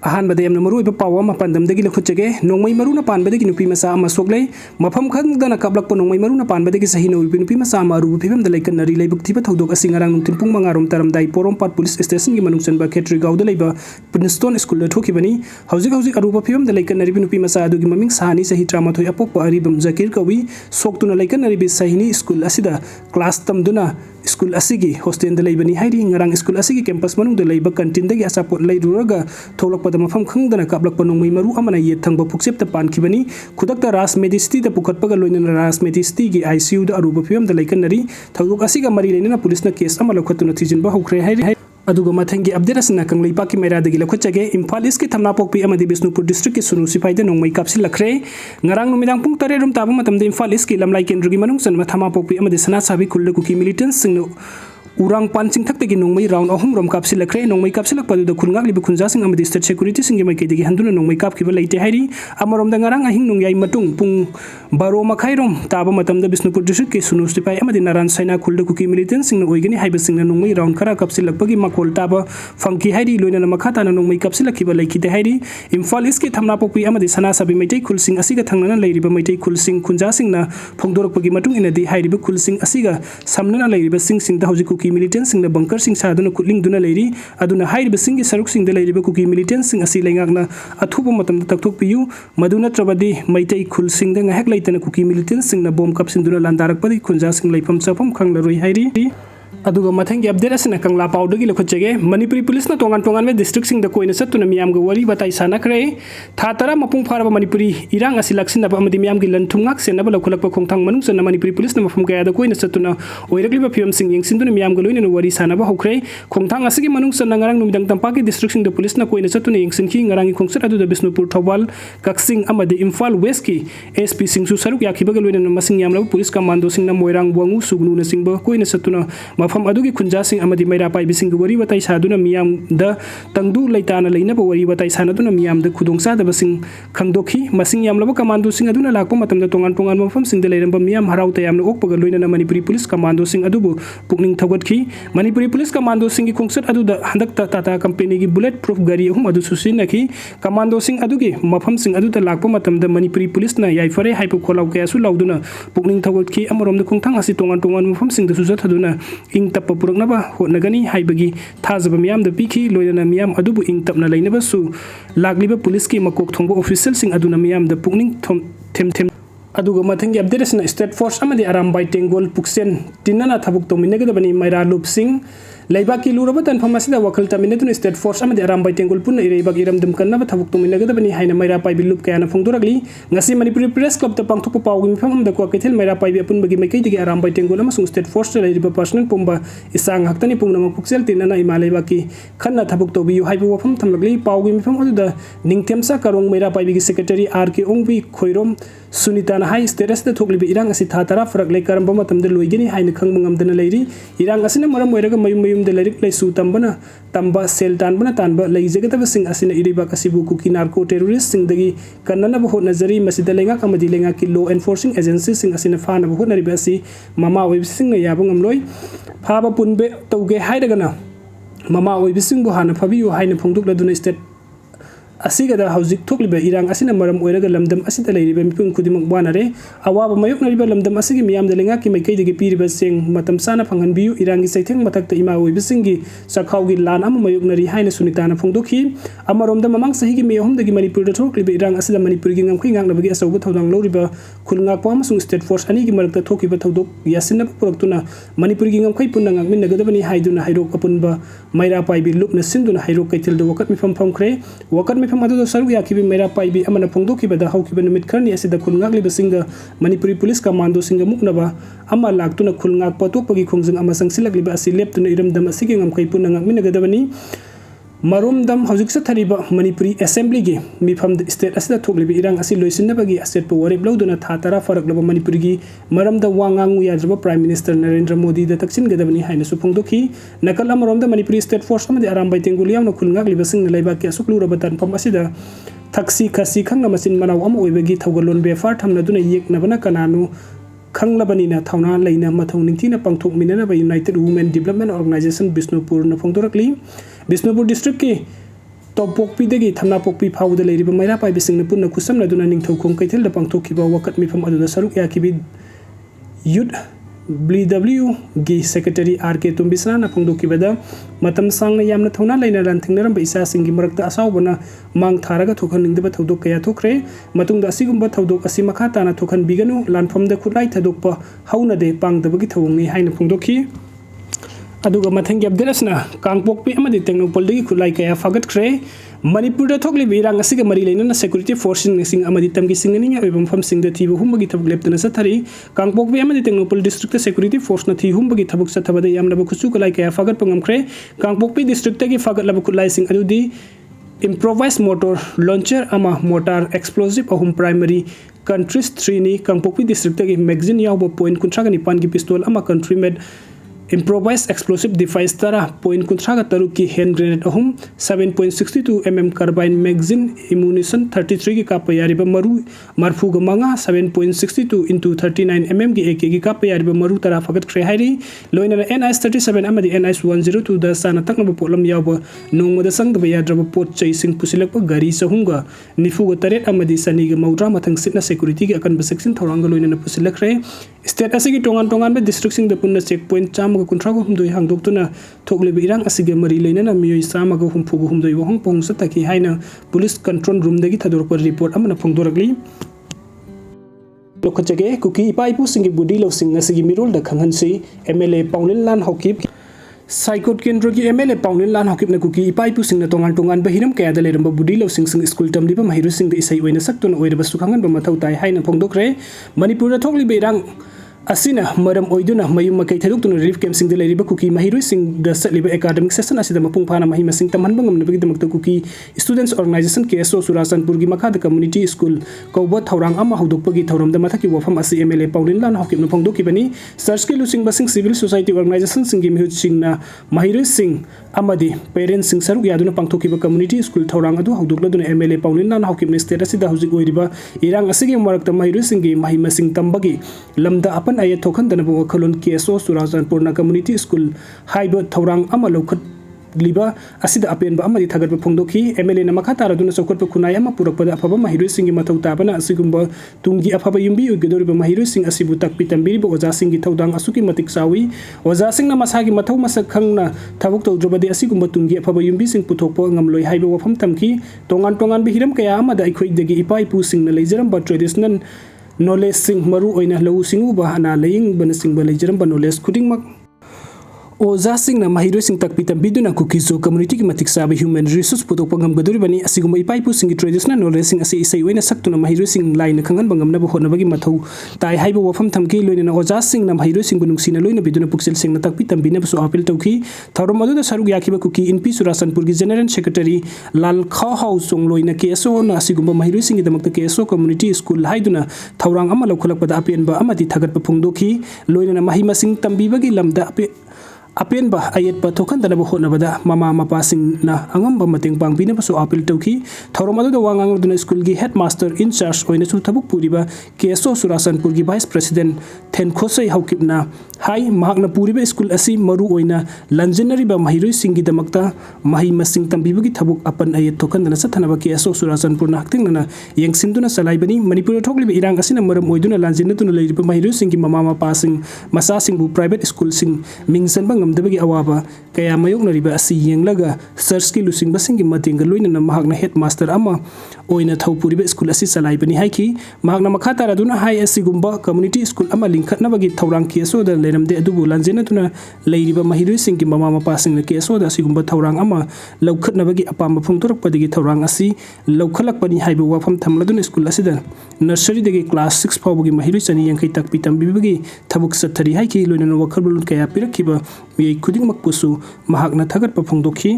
अहानबदे यमना मरुइबा पाव अमा पांदमदगी लखुचगे नोंमै मरुना पानबदगी नुपी मसा अमा सोगलै मफम खंगदना काबलकप नोंमै मरुना पानबदगी सही नौबी नुपी मसा अमा अरुबु फिबमदा लैकनरी लैबुक थिबा थौदोक असि ngarang nungtin pung mangarom taramdai porompat police station gi manungchanba khetri gauda leiba Princeton school da thokibani hauzik aruba फिबमदा लैकनरी नुपी मसा अदुगी ममिंग साहानी सही 13 अपोक अरिबम जाकिर कवि सोक्तुना लैकनरी बि सहीनी स्कूल असिदा क्लास तमदुना स्कूल असिगी हॉस्टेल लेबनी हाइरी ngarang स्कूल असिगी कैंपस मनुंग लेब कंटीन दगी असापोट लैरुरगा थौलकपद मफम खंगदना काबलकप नोंमै मरु अमना ये थंगब फुक्सेप्त पानखिबनी खुदकता रास मेडिसिटी द पुखतपगा लोइनना रास मेडिसिटी गी आईसीयू द अरुब फिबमदा लैकनरी थौदोक असिगा मरी लेना पुलिसना केस अमा लखतुना थिजिनबा हौख्रे हाइरी अदुगा मथंगी अपडेट असना कंगलै पाकी मैरादगी लखचगे इम्फाल ईस्ट की थमनापोकपी अमदी बिष्णुपुर डिस्ट्रिक्ट की सुनु सिपाइदे नोंमै कापसिलखरे ngarang नुमिदांग पुंग 3 रुम ताबा मतमदे इम्फाल ईस्ट की लमलाई केंद्रगी मनुंग सनमा थमापोकपी अमदी सना साबी खुल्ले कुकी मिलिटेंट्स सिंगनो urang pancing thakdagi nongmai round ahum rom kapsilakre nongmai kapsilakpadu da khulngak libu khunjasing amadi state security singi maikidagi handuna nongmai kapkiba leite hairi amarom da ngarang ahing nongyai matung pung baro makhai rom taba matam da Bishnupur district ke sunu sipai amadi naran saina khulda kuki militant singna oigani haiba singna nongmai round khara kapsilakpagi makol taba funky hairi loina na makhata na nongmai kapsilakiba leikite hairi Imphal East ke thamna pokpi amadi sana sabi maitai khulsing asiga thangnana leiriba maitai khulsing khunjasing na phongdorakpagi matung inadi hairiba khulsing asiga samnana leiriba sing da hauji militant sing na bunker sing saduna kutling duna leiri aduna hairiba sing gi saruk sing da leiriba kuki militant sing asi leingakna athuba matam da takthok piyu maduna trabadi maitai khul sing da ngahak leitana kuki militant sing na bom kap sinduna landarak padi khunja sing leifam chapam khanglaroi hairi अदुगा मथंगी update असना कंगला पाउडगी लखचगे Manipuri police ना तोंगान में district सिंग द कोइना सत्तुना मियाम ग वरी बताई सानखरे था तरा मपुंग फारबा मणिपुरी इरांग असि लक्सिनबा अमदि मियाम gi लनथुमngak सेनबा लखुलकपा खोंथांग मनुंग सना मणिपुरी पुलिस ना मफम गया द कोइना सत्तुना ओइरकलिबा फियम सिंग यंगसिनदुना मियाम ग लोइना वरी सानबा हौख्रे खोंथांग असि मनुंग सना ngarang नुमिदांग तंपाकी डिस्ट्रिक्ट सिंग द पुलिस ना कोइना सत्तुना यंगसिनखि ngarang खोंसत अदु द बिष्णुपुर थौबाल कक्सिंग अमदि इम्फाल वेस्ट की एसपी सिंगसु सरुक याखिबा ग लोइना मसिंग यामला पुलिस कमांडो सिंग ना मोइरांग बुंगु सुगनु न सिंग Koyna सत्तुना मफम अदुगी खुंजा amadi maira pai bising wari watai saduna miyam da tangdu leitana leina ba wari watai sanaduna miyam da khudongsa da basing khangdokhi masing yamlaba commando sing aduna lakpa matam da tongan mafam sing da leiramba miyam harau ta yamna okpaga loina na manipuri police commando sing adubu pukning thawatki manipuri police commando sing gi khongsat adu da handak tata company gi bullet proof gari hum adu susinaki commando sing adugi mafam sing adu da lakpa matam da manipuri police na yaifare haipu kholau kya su lauduna pukning thawatki amarom da khongthang asi tongan mafam sing da sujat haduna ing tappa purakna ba होटनगनी हाइबगी थाजब मियाम द पीखी लोयना मियाम अदुबु इंग तपना लेनबसु लागलिबा पुलिस की मकोक थोंबो ऑफिशियल सिंग अदुना मियाम द पुकनिंग थेम अदुगा मथंगी अपडेट असना स्टेट फोर्स अमदि अरामबाई टेंगोल पुक्सेन तिनना थबुक तोमिनगदबनी मैरा लुप सिंह लेबाकी लुरब तनफम असिदा वखल तमिनदुन स्टेट फोर्स अमदि अरामबाई टेंगोल पुन इरेबाग इरमदम कन्नब थबुक तोमिनगदबनी हाइना मैरा पाइबि लुप कयाना फोंदोरगली ngasi manipuri press club ta pangthok pawgi mifam amda ko kethel मैरा पाइबि अपुन बगी मैकै दिगे अरामबाई टेंगोल अमसुंग स्टेट फोर्स लेरिबा पर्सनल पुंबा इसांग हक्तनी पुंगना पुक्सेल तिनना इमालेबाकी खन्ना थबुक तोबि हाइबो वफम थमलगली पावगी मिफम अदुदा निंगथेमसा करोंग मैरा पाइबि की सेक्रेटरी आर के ओंगबि खोइरोम सुनीता ना हाई स्टेटस द थोकलिबि इरांग असि था तरा फरक ले करम बमतम द लोइगनी हाइना खंगमंगमदना लेरि इरांग असि मरम ओइरगा मयुम मयुम द लेरिक लेसु तंबना तंबा सेल तानबना तानबा लेजगदब सिंग असिना इरिबा कसिबु कुकी नार्को टेररिस्ट सिंग दगी कन्नना बहो नजरी मसिदा लेंगा कमदि लेंगा की लो एनफोर्सिंग एजेंसी सिंग असिना फाना बहो नरिबा असि ममा ओइब सिंग न याबो ngamloi फाबा पुनबे तौगे हाइदगना ममा ओइब सिंग बो हाना फबियो हाइना फोंदुक लदुना स्टेट असिगदा हौजिक थोकलिबा इरांग असिना मरम ओइरगा लमदम असिदा लेरिबा मिपुंग खुदिमक बानारे अवाबा मयुक नरिबा लमदम असिगी मियाम दलेंगा की मैकै दिगे पीरिबा सेंग मतम साना फंगनबियु इरांगी सैथेंग मथक्ता इमा ओइबसिंगी सखाउगी लान अम मयुक नरि हाइना सुनिताना फोंदोखी अमरोमदा ममंग सहिगी मेहम दगी मणिपुर द थोकलिबा इरांग असिदा मणिपुरगी ngamkhoi ngangnabagi asauba thodang loriba khulngakpa amasung state force ani gi marakta thokiba thodok yasinna puraktuna मणिपुरगी ngamkhoi punna ngakmin nagadabani haiduna hairok apunba maira paibi lupna sinduna hairok kaitil do wakat mifam famkhre wakat mifam adu saruk yakibi maira paibi amana phongdokiba da haukiba numit kharni asida khulngakliba singa manipuri police commando singa muknaba ama laktuna khulngak patokpagi khongjing ama sangsilakliba asi leptuna iramdam asigi ngamkai punna ngakmin nagadabani marumdam hauzik sa thariba manipuri assembly gi mifam state asida thoklibi irang asi loisinabagi asset po warib loduna thatara farak laba manipuri gi maramda wangangu yadrba prime minister Narendra Modi da taksin gadabani haina su phongdoki nakal amaramda manipuri state force amadi arambai tenguliam no khulngak libasing laiba ki asuklu rabatan pam asida taksi khasi khangna masin manaw am oibagi thawgalon be far thamna duna yeknabana kananu खंगलबनीना थौना लेना मथौ निंगथिना पांगथोकमिनना United Women Development Organisation Bishnupur न फोंदोरकली Bishnupur district की तौपोक्पीदगी थमनापोक्पी फाउदा लेरिबा मैरा पाइबसिंगना पुन्ना खुसमनदुना निंगथौखोंग कैथेलदा पांगथोखिबा वकत मिफम अदुदा सरुक याखिबि यूथ BW गी सेक्रेटरी RK तुंबिसना फोंदोखिबदा मतम सांगना यामना थौना लेना लांथिंगनरम इसा सिंगी मरकता असावबना मांग थारगा थोखननिंगदबा थौदोक कया थोखरे मतुंगदा असिगुंबा थौदोक असि मखा ताना थोखन बिगनु लानफमदा खुलाई थदोकपा हौनदे पांगदबगी थौंगनि हाइना फोंदोखि अदुगा मथंगी अपडेट्सना कांगपोक्पी अमदि टेक्नोपोलदगी खुलाई कया फागतख्रे मणिपुर थोकली इरांग असिगा मरी लेना सिक्योरिटी फोर्सिंग अमदि तमगी सिंगनिंग एवं मफमसिंग थीब हुंबगी थबक लेप्तना सथरी कांगपोक्पी अमदि टेक्नोपोल डिस्ट्रिक्ट सिक्योरिटी फोर्स थी हुंबगी थबक सथबदा यामनब खुसु कलाई कया फागत पंगमख्रे कांगपोक्पी डिस्ट्रिक्ट की फागत खुलाई सिंग अदुदी इम्प्रोवाइज मोटर लॉन्चर अमा मोटार एक्सप्लोजिव अहुम प्राइमरी कंट्रीज 3 नि कांगपोक्पी डिस्ट्रिक्ट की मैगजीन यावब पॉइंट कुंथ्रागा निपान की पिस्तौल अमा country made improvise explosive device तरा पॉइंट कुंथ्रागा तरुक की हैंड ग्रेनेड अहुम 7.62 mm कार्बाइन मैगजीन इम्यूनिशन 33 की काप यारिबा मरु मरफुग मंगा 7.62 into 39 mm की AK की काप यारिबा मरु तरा फगत ख्रे हाइरी लोइना NIS 37 अमदि NIS 102 दा साना तकनब पोलम याव नोंगमदा संगब याद्रब पोट चैसिंग पुसिलक गरी सहुंगा निफुग तरेट अमदि सनी ग मौद्रा मथंग सिटना सिक्योरिटी की अकन सेक्शन थौरांग लोइना पुसिलक रे स्टेट असि की टोंगान टोंगान बे डिस्ट्रिक्ट सिंग द पुन्ना चेक पॉइंट चाम कुंथ्रागो हुमदोय हांगदोक्तुना थोकलेब इरांग असिगे मरी लेना मियोय सामगो हुमफुगो हुमदोय वहंग पोंग सतकी हाइना पुलिस कंट्रोल रूम दगी थदोरपर रिपोर्ट अमना फोंदोरगली लोखचगे कुकी इपाइपु सिंगी बुडी लौसिंग असिगी मिरोल द खंगहनसी MLA पाउनिल लान हौकिप साइकोट केंद्र की MLA पाउनिल लान हौकिप न कुकी इपाइपु सिंग तोंगान तोंगान बहिरम कयादा लेरम बुडी लौसिंग सिंग स्कूल तमलिबा महिरु सिंग इसै ओइना सक्तुन ओइरबा सुखांगन ब मथौ ताइ हाइना फोंदोकरे मणिपुर थोकलिब इरांग असिना मरम ओइदुना मयुम मकै थदोक्तुना रिलीफ कैंप सिंग लेरिबा कुकी महिरु सिंग द सलिबा एकेडमिक सेशन असिदा मपुंग फाना महि मसिंग तमहनबा ngamnabagi damakta Kuki students organisation KSO सुरासनपुर की मखाद कम्युनिटी स्कूल कौब थौरांग अमा हौदोकपगी थौरमदा मथकी वफम असि MLA पाउनिल लान हौकिपन फोंदोकिबनी सर्च की लुसिंग बसिंग सिविल सोसाइटी ऑर्गेनाइजेशन सिंगी मिहुत सिंगना महिरु सिंग अमदि पेरेंट्स सिंग सरुक यादुना पांगथोकिबा कम्युनिटी स्कूल थौरांग अदु हौदोकलदुना MLA पाउनिल लान हौकिपन स्टेट असिदा हौजिक ओइरिबा इरांग असिगी मरकता महिरु सिंगी महि मसिंग तंबगी लमदा अपन आय थोखनदना वखलोन केएसओ सुरासनपुर कम्युनिटी स्कूल हाइब थौरांग अमा लौखत लिबा असिदा अपेनबा अमदि थगरबा फोंदोखी MLA न मखा तारदुना चौखटपा खुनाय अमा पुरकपदा अफबा महिरु सिंगी मथौ ताबना असिगुंबा तुंगी अफबा युंबी उगदोरिबा महिरु सिंग असिबु तकपि तंबिरिबा ओजा सिंगी थौदांग असुकी मतिक सावी ओजा सिंगना मसागी मथौ मसक खंगना थबुक तौद्रबदि असिगुंबा तुंगी अफबा युंबी सिंग पुथोकपा ngamloi हाइबा वफम तमकी तोंगान तोंगान बिहिरम कया अमदा अखोइदगी इपा इपु सिंगना लेजरम ट्रेडिशनल नॉलेज सिंग मरु ओइना लौ सिंगु बहाना लेयिंग बन सिंग लेजरम नॉलेज खुदिंगमक ओजा सिंगना महिरु सिंग तकपि तंबिदुना कुकीजो कम्युनिटी की मतिक साबे ह्यूमन रिसोर्स पुतोकपा ngamgadoribani asiguma ipaipu singi traditional knowledge sing asi isai oina saktuna महिरु सिंग लाइन खंगन बंगमना होनबगी मथौ ताइ हाइबो वफम थमकी लोइना ओजा सिंग ना महिरु सिंग नुंगसिना लोइना बिदुना पुक्सिल सिंग ना तकपि तंबिना बसु अपील तौकी थौरम अदुदा सरुक याखिबा कुकी इनपी सुरासनपुर की जनरल सेक्रेटरी लाल खाहाउ सोंग लोइना केएसओ ना असिगुमा महिरु सिंग दमकता केएसओ कम्युनिटी स्कूल हाइदुना थौरांग अमा लौखलकपदा अपेनबा अमदि थगतपा फोंदोखी लोइना महिमा सिंग तंबिबगी लमदा अपेनबा अयेतपा थोखनदनबा होनबदा ममा मपासिंगना अंगमबा मतेंग पांगबिनबसु अपील तौखी थौरमदुदा वांगांगदुना स्कूल की हेडमास्टर इंचार्ज ओइनसु थबुक पुरिबा केएसओ सुरासनपुर की वाइस प्रेसिडेंट थेनखोसै हौकिपना हाई महाकना पुरिबा स्कूल असि मरु ओइना लंजनरिबा महिरु सिंगी दमकता महि मसिंग तंबिबगी थबुक अपन अयेत थोखनदना सथनबा केएसओ सुरासनपुरना हक्तिंगना यंगसिनदुना सलाइबनी मणिपुर थोकलिबा इरांग असिना मरम ओइदुना लंजनदुना लेरिबा महिरु सिंगी ममा मपासिंग मसासिंगबु प्राइवेट स्कूल सिंग मिंगसनबा ngamdabagi awaba kaya mayoknariba asi yenglaga search ki lusingba singi matenga loina mahakna headmaster ama oina thaupuriba school asi salaibani haiki mahakna makhata raduna hai asi gumba community school ama linkhatnabagi thorang keso da leramde adubu lanjena tuna leiriba mahiru singi mama mapa singna keso da asi gumba thorang ama laukhatnabagi apamba phungtorakpadigi thorang asi laukhalakpani haiba wafam thamladuna school asi da nursery dagi class 6 fawbagi mahiru chani yankai takpi tambibagi thabuk sathari haiki loina wakharbul kaya pirakhiba mi khuding makpusu mahakna thagat pa phongdokhi